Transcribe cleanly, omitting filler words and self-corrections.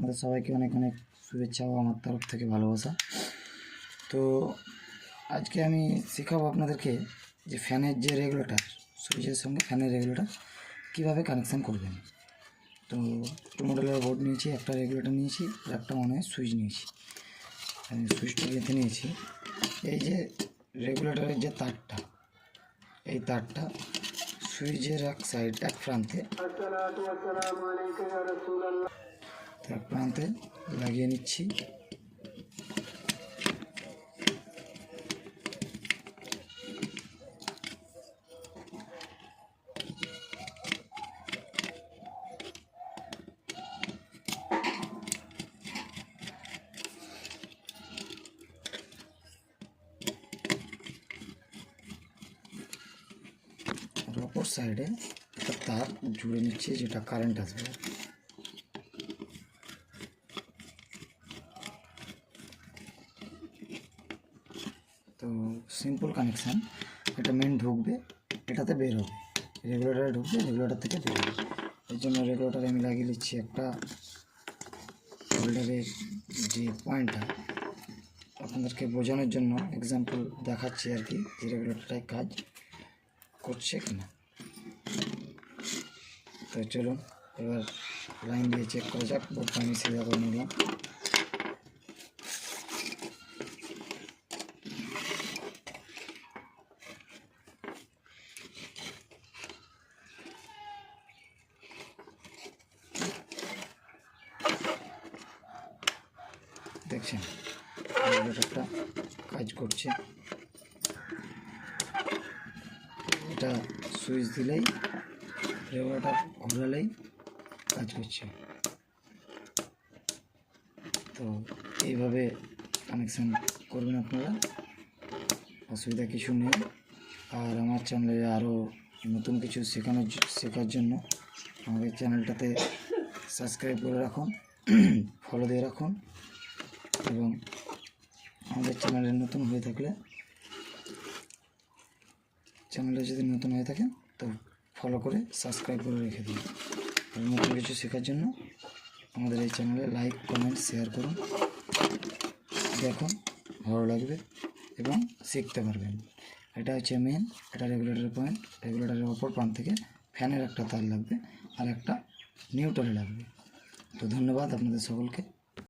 আপনাদের সবাইকে অনেক অনেক শুভেচ্ছা ও আমার তরফ থেকে ভালোবাসা। তো আজকে আমি শেখাবো আপনাদেরকে যে ফ্যানের যে রেগুলেটর, সুইচের সঙ্গে ফ্যানের রেগুলেটর কীভাবে কানেকশান করবেন। তো 2 মডেলের বোর্ড নিয়েছি, একটা রেগুলেটর নিয়েছি আর একটা মনে হয় সুইচ নিয়েছি। আমি সুইচটা গেঁথে নিয়েছি। এই যে রেগুলেটরের যে তারটা, এই তারটা সুইচের এক সাইড এক প্রান্তে লাগিয়ে নিচ্ছি। অপর সাইডে একটা তার জুড়ে নিচ্ছি, যেটা কারেন্ট আসবে। তো সিম্পল কানেকশান। এটা মেন ঢুকবে, এটাতে বের হবে, রেগুলেটারে ঢুকবে, রেগুলেটার থেকে বের হবে। এই জন্য রেগুলেটারে আমি লাগিয়ে নিচ্ছি একটা হোল্ডারের যে পয়েন্টটা, আপনাদেরকে বোঝানোর জন্য এক্সাম্পল দেখাচ্ছি আর কি, যে রেগুলেটরটাই কাজ করছে কিনা। তো চলুন এবার লাইন দিয়ে চেক করা যাক। বোর্ডটা আমি সিধা করে নিলাম। দেখছেন রেগুলেটরটা কাজ করছে। এটা সুইচ দিলেই, রেগুলেটর ঘোরালেই কাজ করছে। তো এইভাবে কানেকশান করবেন আপনারা, অসুবিধা কিছু নেই। আর আমার চ্যানেলে আরও নতুন কিছু শেখার জন্য আমাদের চ্যানেলটাতে সাবস্ক্রাইব করে রাখুন, ফলো দিয়ে রাখুন। এবং আমাদের চ্যানেলে নতুন হয়ে থাকলে, চ্যানেলে যদি নতুন হয়ে থাকে তো ফলো করে সাবস্ক্রাইব করে রেখে দিন। আর নতুন কিছু শেখার জন্য আমাদের এই চ্যানেলে লাইক, কমেন্ট, শেয়ার করুন। দেখুন, ভালো লাগবে এবং শিখতে পারবেন। এটা হচ্ছে মেন, এটা রেগুলেটরের পয়েন্ট। রেগুলেটরের অপর প্রান্ত থেকে ফ্যানের একটা তার লাগবে আর একটা নিউট্রালে লাগবে। তো ধন্যবাদ আপনাদের সকলকে।